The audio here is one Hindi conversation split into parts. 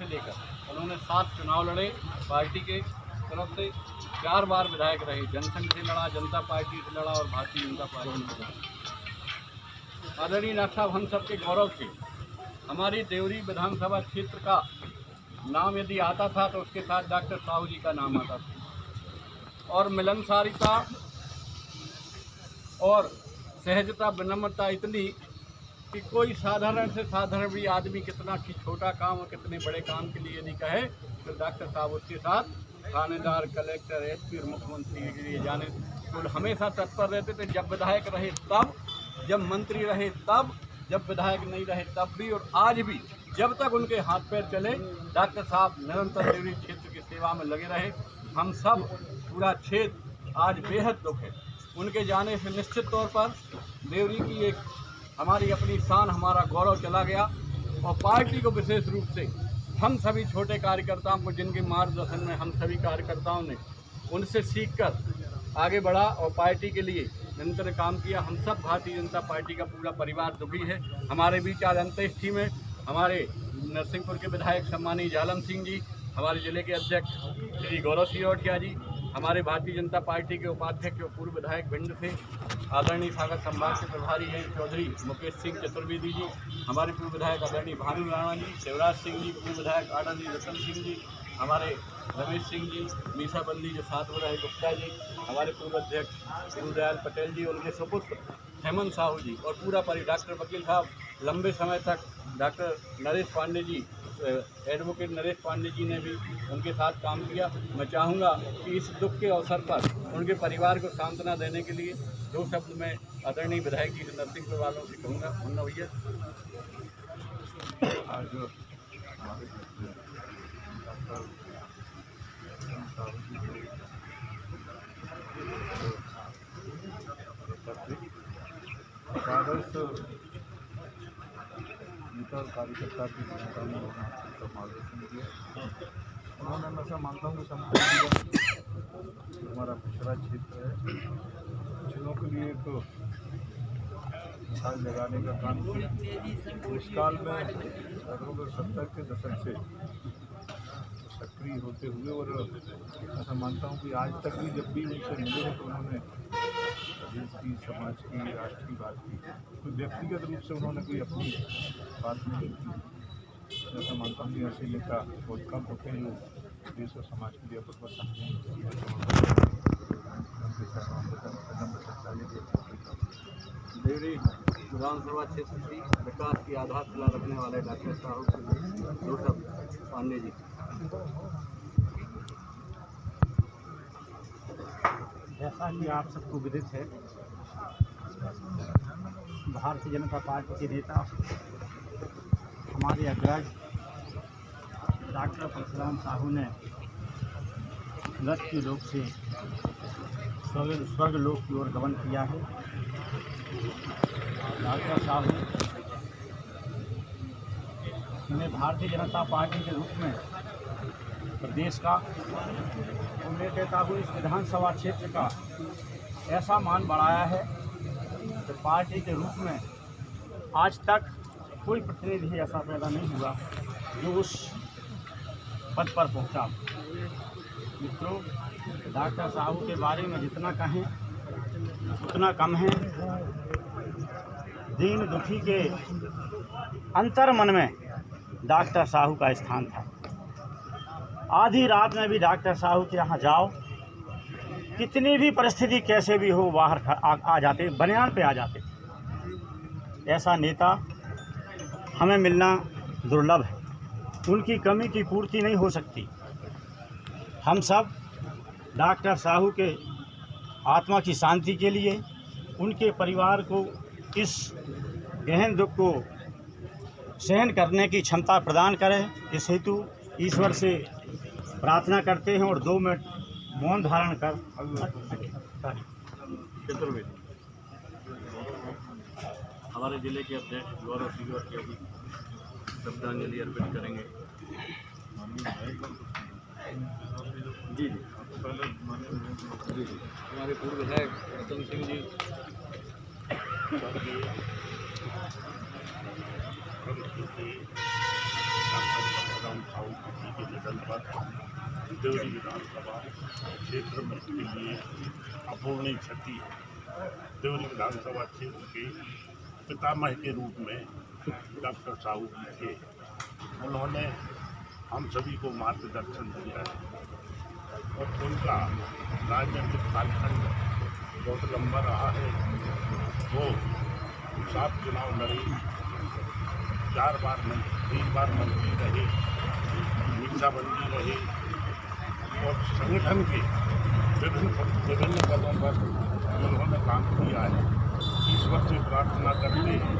लेकर उन्होंने 7 चुनाव लड़े पार्टी के तरफ से, 4 बार विधायक रहे, जनसंघ से लड़ा, जनता पार्टी से लड़ा और भारतीय जनता पार्टी से लड़ा। आदरणीय डॉक्टर साहब हम सबके गौरव थे। हमारी देवरी विधानसभा क्षेत्र का नाम यदि आता था तो उसके साथ डॉक्टर साहू जी का नाम आता था, और मिलनसारिता और सहजता विनम्रता इतनी कि कोई साधारण से साधारण भी आदमी कितना कि छोटा काम और कितने बड़े काम के लिए यदि कहे तो डॉक्टर साहब उसके साथ थानेदार, कलेक्टर, एसपी और मुख्यमंत्री के लिए जाने तो हमेशा तत्पर रहते थे। जब विधायक रहे तब, जब मंत्री रहे तब, जब विधायक नहीं रहे तब भी, और आज भी जब तक उनके हाथ पैर चले डॉक्टर साहब निरंतर देवरी क्षेत्र की सेवा में लगे रहे। हम सब पूरा क्षेत्र आज बेहद दुख है उनके जाने से। निश्चित तौर पर देवरी की एक हमारी अपनी शान, हमारा गौरव चला गया, और पार्टी को विशेष रूप से हम सभी छोटे कार्यकर्ताओं को, जिनके मार्गदर्शन में हम सभी कार्यकर्ताओं ने उनसे सीखकर आगे बढ़ा और पार्टी के लिए निरंतर काम किया। हम सब भारतीय जनता पार्टी का पूरा परिवार दुखी है। हमारे बीच आज अंत्येष्टि में हमारे नरसिंहपुर के विधायक सम्मानीय जालम सिंह जी, हमारे जिले के अध्यक्ष श्री गौरव सिंह जी, हमारे भारतीय जनता पार्टी के उपाध्यक्ष और पूर्व विधायक भिंड से आदरणीय सागर संभाग के प्रभारी हैं चौधरी मुकेश सिंह चतुर्वेदी जी, हमारे पूर्व विधायक आदरणीय भानु राणा जी, शिवराज सिंह जी, पूर्व विधायक आदरणीय रतन सिंह जी, हमारे रमेश सिंह जी, मीसा बंदी जो साथ में रहे गुप्ता जी, हमारे पूर्व अध्यक्ष गुरुदयाल पटेल जी, उनके सुपुत्र हेमंत साहू जी, और पूरा डॉक्टर वकील साहब लंबे समय तक डॉक्टर नरेश पांडे जी, एडवोकेट नरेश पांडे जी ने भी उनके साथ काम किया। मैं चाहूँगा कि इस दुख के अवसर पर उनके परिवार को सांत्वना देने के लिए 2 शब्द में आदरणीय विधायक जी नरसिंहपुर वालों से कहूँगा। मुन्ना भैया, आज आदर्श नेता और कार्यकर्ता की भूमिका में उन्होंने मार्गदर्शन किया। उन्होंने, मैं ऐसा मानता हूँ कि हमारा पिछड़ा क्षेत्र है, जिलों के लिए एक मिसाल लगाने का काम किया। उस काल में लगभग 70 के दशक से सक्रिय होते हुए, और ऐसा मानता हूँ कि आज तक भी जब भी उनसे मिले हैं तो उन्होंने देश की, समाज की, राष्ट्र की बात की। तो व्यक्तिगत रूप से उन्होंने कोई अपनी बात नहीं की। ऐसा मानता हूँ कि ऐसे नेता बहुत कम होते हैं जो देश और समाज के लिए अपना देवरी विधानसभा क्षेत्र की विकास की आधारशिला रखने वाले डॉक्टर साहू के 2 शब्द पांडे जी। जैसा कि आप सबको विदित है, भारतीय जनता पार्टी के नेता हमारे अग्रज डॉक्टर परशुराम साहू ने मृत्यु लोक से स्वर्ग लोक की ओर गमन किया है। डॉक्टर साहू ने भारतीय जनता पार्टी के रूप में प्रदेश का और मैं कहता हूँ इस विधानसभा क्षेत्र का ऐसा मान बढ़ाया है कि पार्टी के रूप में आज तक कोई प्रतिनिधि ऐसा पैदा नहीं हुआ जो उस पद पर पहुंचा। मित्रों, डॉक्टर साहू के बारे में जितना कहें उतना कम है। दीन दुखी के अंतर मन में डॉक्टर साहू का स्थान था। आधी रात में भी डॉक्टर साहू के यहाँ जाओ, कितनी भी परिस्थिति कैसे भी हो, बाहर आ जाते, बनियान पे आ जाते। ऐसा नेता हमें मिलना दुर्लभ है। उनकी कमी की पूर्ति नहीं हो सकती। हम सब डॉक्टर साहू के आत्मा की शांति के लिए, उनके परिवार को इस गहन दुख को सहन करने की क्षमता प्रदान करें, इस हेतु ईश्वर से प्रार्थना करते हैं और 2 मिनट मौन धारण कर हमारे जिले के अध्यक्ष गौरव सिंह जी श्रद्धांजलि अर्पित करेंगे। जी जी हमारे पूर्व विधायक रतन सिंह जी, डॉक्टर परशुराम साहू स्थान पर देवरी विधानसभा क्षेत्र में के लिए अपूर्णीय क्षति है। देवरी विधानसभा क्षेत्र के पितामह के रूप में डॉक्टर साहू थे। उन्होंने हम सभी को मार्गदर्शन दिया है और उनका राजनीतिक कालखंड बहुत लंबा रहा है। वो 7 चुनाव लड़े, 3 बार मंत्री रहे, मीसाबंदी रहे और संगठन के विभिन्न पदों पर उन्होंने काम किया है। ईश्वर से प्रार्थना करते हैं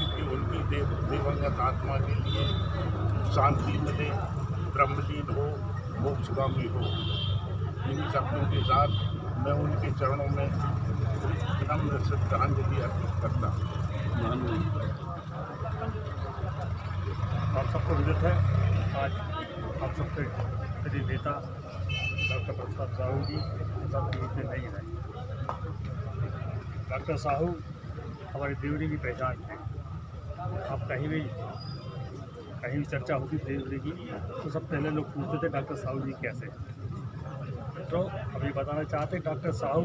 कि उनकी दिवंगत आत्मा के लिए शांति मिले, ब्रह्मलीन हो, मोक्षगामी हो। इन शब्दों के साथ मैं उनके चरणों में नम्र श्रद्धांजलि अर्पित करता हूँ। आप सबको विदित है, आज आप सबके प्रिय नेता डॉक्टर प्रसाद साहू जी सबके बीच में नहीं रहे। डॉक्टर साहू हमारी देवरी की पहचान है। अब कहीं भी चर्चा होती देवरी की तो सब पहले लोग पूछते थे डॉक्टर साहू जी कैसे। तो अभी बताना चाहते डॉक्टर साहू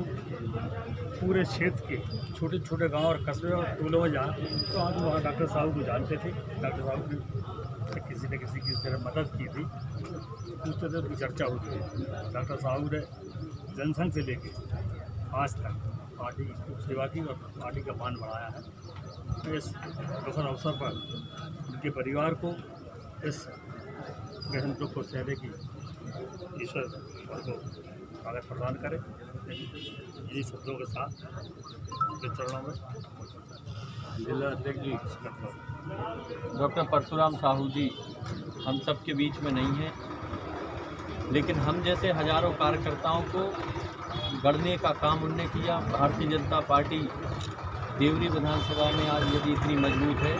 पूरे क्षेत्र के छोटे छोटे गांव और कस्बे और टोलों में जहाँ तो आज वहाँ डॉक्टर साहू को जानते थे। डॉक्टर साहू ने किसी न किसी की तरह मदद की थी, पूछते थे उनकी चर्चा होती थी। डॉक्टर साहू ने जनसंघ से लेके आज तक पार्टी की सेवा की और पार्टी का मान बढ़ाया है। इस दुखद अवसर पर उनके परिवार को इस गहन दुख को सहने की ईश्वर उनको ताकत प्रदान करे। इन्हीं शब्दों के साथ उनके चरणों में जिला अध्यक्ष जी डॉक्टर परशुराम साहू जी हम सब के बीच में नहीं हैं, लेकिन हम जैसे हजारों कार्यकर्ताओं को गढ़ने का काम उनने किया। भारतीय जनता पार्टी देवरी विधानसभा में आज यदि इतनी मजबूत है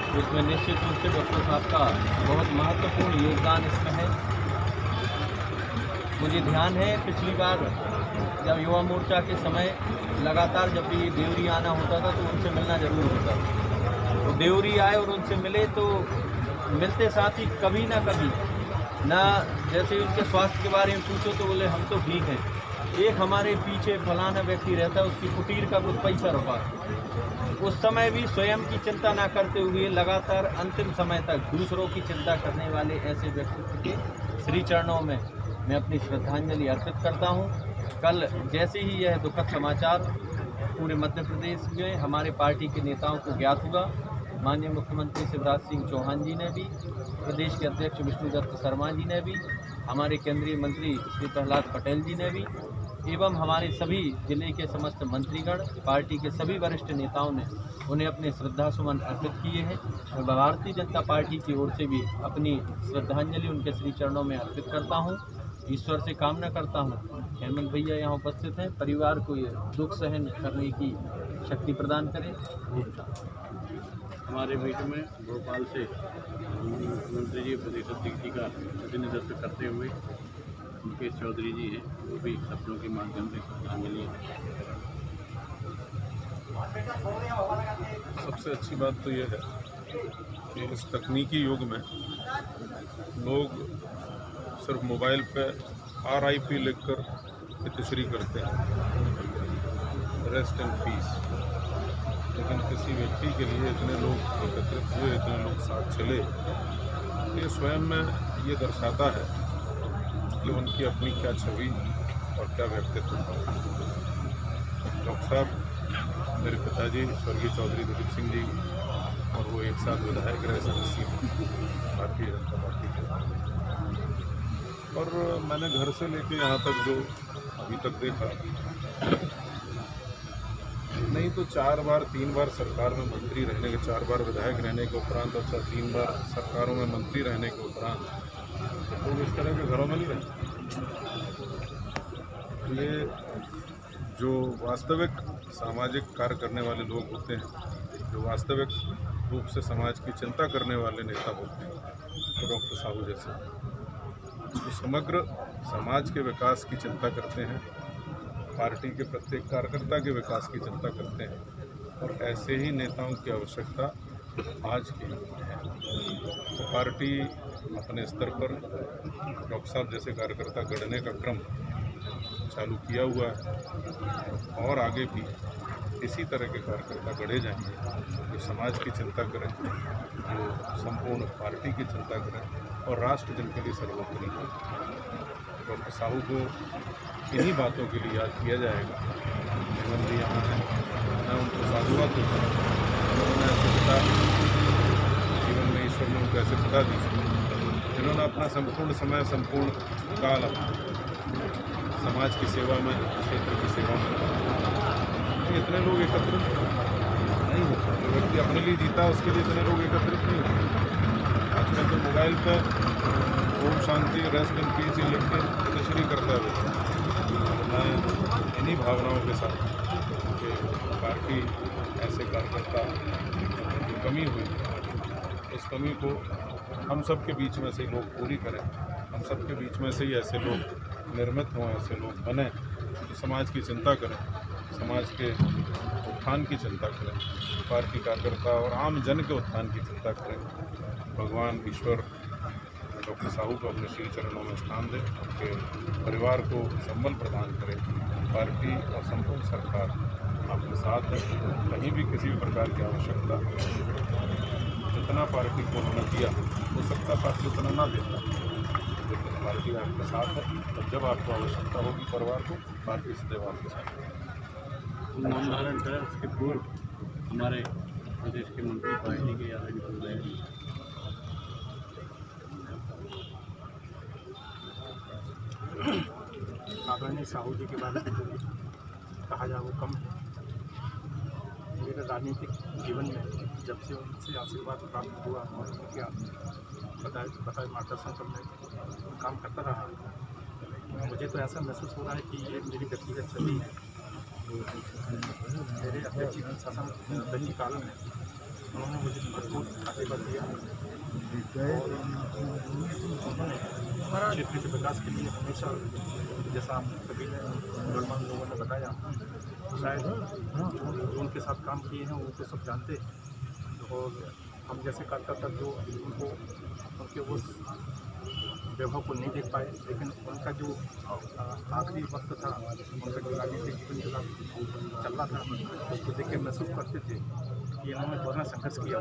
तो उसमें निश्चित रूप से डॉक्टर साहब का बहुत महत्वपूर्ण योगदान इसमें है। मुझे ध्यान है पिछली बार जब युवा मोर्चा के समय लगातार जब भी देवरी आना होता था तो उनसे मिलना जरूर होता था। तो देवरी आए और उनसे मिले तो मिलते साथ ही कभी ना कभी ना जैसे उनके स्वास्थ्य के बारे में पूछो तो बोले हम तो ठीक हैं। एक हमारे पीछे फलाना व्यक्ति रहता है, उसकी कुटीर का कुछ पैसा रुका, उस समय भी स्वयं की चिंता ना करते हुए लगातार अंतिम समय तक दूसरों की चिंता करने वाले ऐसे व्यक्तित्व के श्री चरणों में मैं अपनी श्रद्धांजलि अर्पित करता हूं। कल जैसे ही यह दुखद समाचार पूरे मध्य प्रदेश में हमारे पार्टी के नेताओं को ज्ञात हुआ, माननीय मुख्यमंत्री शिवराज सिंह चौहान जी ने भी, प्रदेश के अध्यक्ष विष्णुदत्त शर्मा जी ने भी, हमारे केंद्रीय मंत्री श्री प्रहलाद पटेल जी ने भी एवं हमारे सभी जिले के समस्त मंत्रीगण, पार्टी के सभी वरिष्ठ नेताओं ने उन्हें अपने श्रद्धासुमन अर्पित किए हैं। और भारतीय जनता पार्टी की ओर से भी अपनी श्रद्धांजलि उनके श्री चरणों में अर्पित करता हूं। ईश्वर से कामना करता हूं हेमंत भैया यहाँ उपस्थित हैं, परिवार को ये दुख सहन करने की शक्ति प्रदान करें। हमारे बीच में भोपाल से मुख्यमंत्री जी प्रदेश अध्यक्ष जी का प्रतिनिधित्व करते हुए मुकेश चौधरी जी हैं, वो भी शब्दों के माध्यम से श्रद्धांजलि। सबसे अच्छी बात तो यह है कि इस तकनीकी युग में लोग सिर्फ मोबाइल पे RIP लिखकर तिथि करते हैं, रेस्ट इन पीस, लेकिन किसी व्यक्ति के लिए इतने लोग एकत्रित हुए, इतने लोग साथ चले, ये स्वयं में ये दर्शाता है कि उनकी अपनी क्या छवि और क्या व्यक्तित्व था। डॉक्टर साहब मेरे पिताजी स्वर्गीय चौधरी दिलीप सिंह जी, और वो एक साथ विधायक रहे सदस्य भारतीय जनता पार्टी के। और मैंने घर से लेके यहाँ तक जो अभी तक देखा, नहीं तो 4 बार 3 बार सरकार में मंत्री रहने के, 4 बार विधायक रहने के उपरांत और 3 बार सरकारों में मंत्री रहने के उपरांत लोग इस तरह के घरों में नहीं रहते। ये जो वास्तविक सामाजिक कार्य करने वाले लोग होते हैं, जो वास्तविक रूप से समाज की चिंता करने वाले नेता होते हैं, तो डॉक्टर साहू जैसे जो समग्र समाज के विकास की चिंता करते हैं, पार्टी के प्रत्येक कार्यकर्ता के विकास की चिंता करते हैं, और ऐसे ही नेताओं की आवश्यकता आज के हैं। तो पार्टी अपने स्तर पर डॉक्टर साहब जैसे कार्यकर्ता गढ़ने का क्रम चालू किया हुआ है और आगे भी इसी तरह के कार्यकर्ता गढ़े जाएंगे जो समाज की चिंता करें, जो संपूर्ण पार्टी की चिंता करें और राष्ट्र जन के लिए सर्वोपरि हो। डॉक्टर साहू को इन्हीं बातों के लिए याद किया जाएगा। जीवन भी यहाँ है, मैं उनको साधुवाद देता हूँ। उन्होंने ऐसे पिता, जीवन में ईश्वर ने उनको ऐसे पिता दी जिन्होंने अपना संपूर्ण समय, संपूर्ण काल समाज की सेवा में, क्षेत्र की सेवा में। इतने लोग एकत्रित नहीं होते, जो व्यक्ति अपने लिए जीता है उसके लिए इतने लोग एकत्रित नहीं होते। आजकल तो मोबाइल पर Om Shanti, rest in peace ये लिख के तशरीह करता है। मैं इन्हीं भावनाओं के साथ कि पार्टी ऐसे कार्यकर्ता की कमी हुई, उस कमी को हम सब के बीच में से ही लोग पूरी करें। हम सब के बीच में से ही ऐसे लोग निर्मित हों, ऐसे लोग बने जो समाज की चिंता करें, समाज के उत्थान की चिंता करें, पार्टी कार्यकर्ता और आम जन के उत्थान की चिंता करें। भगवान ईश्वर डॉक्टर साहू को अपने श्री चरणों में स्थान दे, उनके परिवार को संबल प्रदान करे। पार्टी और संपूर्ण सरकार आपके साथ है। कहीं भी किसी भी प्रकार की आवश्यकता, जितना पार्टी को उन्होंने दिया हो सकता पार्टी उतना ना देता, लेकिन पार्टी आपके साथ है। और जब आपको आवश्यकता होगी परिवार को, पार्टी सदैव आपके साथ है। मौन धारण करें। उसके पूर्व हमारे प्रदेश के मंत्री पार्टी के आदरणीय आदरणीय साहू जी के बारे में कहा जाए वो कम है। मेरे राजनीतिक जीवन में जब से उनसे आशीर्वाद प्राप्त हुआ और उनके बताए मार्गदर्शन सब में काम करता रहा, मुझे तो ऐसा महसूस हो रहा है कि ये मेरी व्यक्तिगत छवि है। मेरे अध्यक्ष शासन दल के काल में उन्होंने मुझे भरपूर आशीर्वाद दिया और उन्होंने क्षेत्र के विकास के लिए हमेशा, जैसा आप सभी ने गणमान्य लोगों ने बताया, शायद जो उनके साथ काम किए हैं वो तो सब जानते हैं। और हम जैसे कार्यकर्ता जो उनको उनके उस वैभव को नहीं देख पाए, लेकिन उनका जो आखिरी वक्त था, उनका जो राजनीतिक जीवन जो चल रहा था, उसको देख के महसूस करते थे कि इन्होंने थोड़ा संघर्ष किया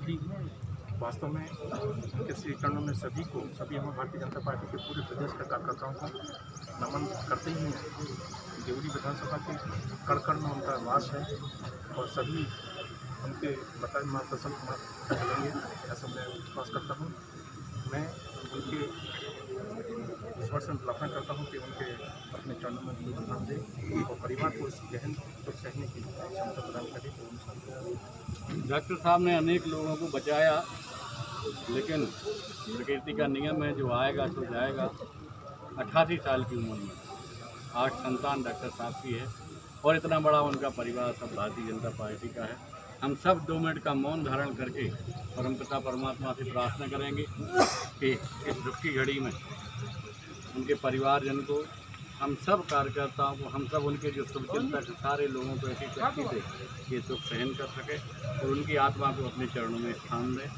कि वास्तव में उनके श्री चरणों में सभी हम भारतीय जनता पार्टी के पूरे प्रदेश के कार्यकर्ताओं को नमन करते ही हैं। देवरी विधानसभा के कड़ में उनका वास है और सभी उनके बताए मार्गदर्शन करेंगे, ऐसा मैं विश्वास करता हूँ। मैं उनके ईश्वर से प्रार्थना करता हूँ कि उनके अपने चरणों में स्थान दे और परिवार को इस गहन दुख सहने की क्षमता प्रदान करे। डॉक्टर साहब ने अनेक लोगों को बचाया, लेकिन प्रकृति का नियम है, जो आएगा सो जाएगा। 88 साल की उम्र में 8 संतान डॉक्टर साहब की है और इतना बड़ा उनका परिवार सब भारतीय जनता पार्टी का है। हम सब 2 मिनट का मौन धारण करके परमपिता परमात्मा से प्रार्थना करेंगे कि इस दुख की घड़ी में उनके परिवारजन को, हम सब कार्यकर्ताओं को, हम सब उनके जो शुभचिंतक सारे लोगों को ऐसी शक्ति दे कि दुख सहन कर सके और उनकी आत्मा को अपने चरणों में स्थान दें।